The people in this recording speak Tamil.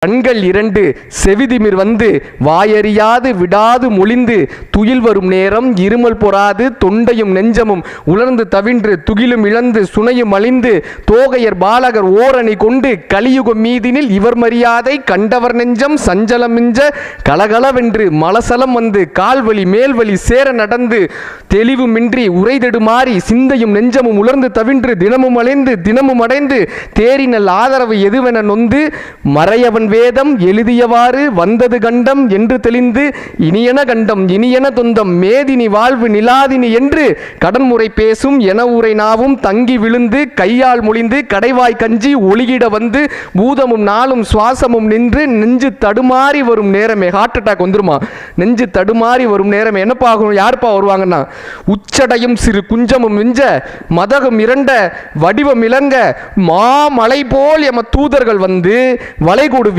கண்கள் இரண்டு செவிதிமிர் வந்து வாயறியாது விடாது மொழிந்து துயில் வரும் நேரம் இருமல் பொறாது தொண்டையும் நெஞ்சமும் உலர்ந்து தவின்று துகிலும் இழந்து சுனையும் அழிந்து தோகையர் பாலகர் ஓரணி கொண்டு கலியுகம் மீதினில் இவர் மரியாதை கண்டவர் நெஞ்சம் சஞ்சலம் மிஞ்ச கலகலவென்று மலசலம் வந்து கால்வழி மேல்வழி சேர நடந்து தெளிவுமின்றி உரைதெடுமாறி சிந்தையும் நெஞ்சமும் உலர்ந்து தவின்று தினமும் அலைந்து தினமும் அடைந்து தேரினல் ஆதரவு எதுவென நொந்து மறையவன் வேதம் எழுதியவாறு வந்தது கண்டம் என்று தெளிந்து இனியன கண்டம் இனியன துந்தம் மேதினி வாழ்வு நிலாதினி என்று கடன்முறை பேசும் என உரை நாவும் தங்கி விழுந்து கையால் மொழிந்து கடைவாய் கஞ்சி ஒளியிட வந்து பூதமும் நாளும் சுவாசமும் நின்று நெஞ்சு தடுமாறி வரும் நேரமே ஹார்ட் அட்டாக் வந்துருமா நெஞ்சு தடுமாறி வரும் நேரம் என்னப்பா ஆகும் யாருப்பா வருவாங்கன்னா உச்சடையும் சிறு குஞ்சமும் மிஞ்ச மதகம் இரண்ட வடிவம் இளங்க மாமலை போல் எம தூதர்கள் வந்து வளைகூடு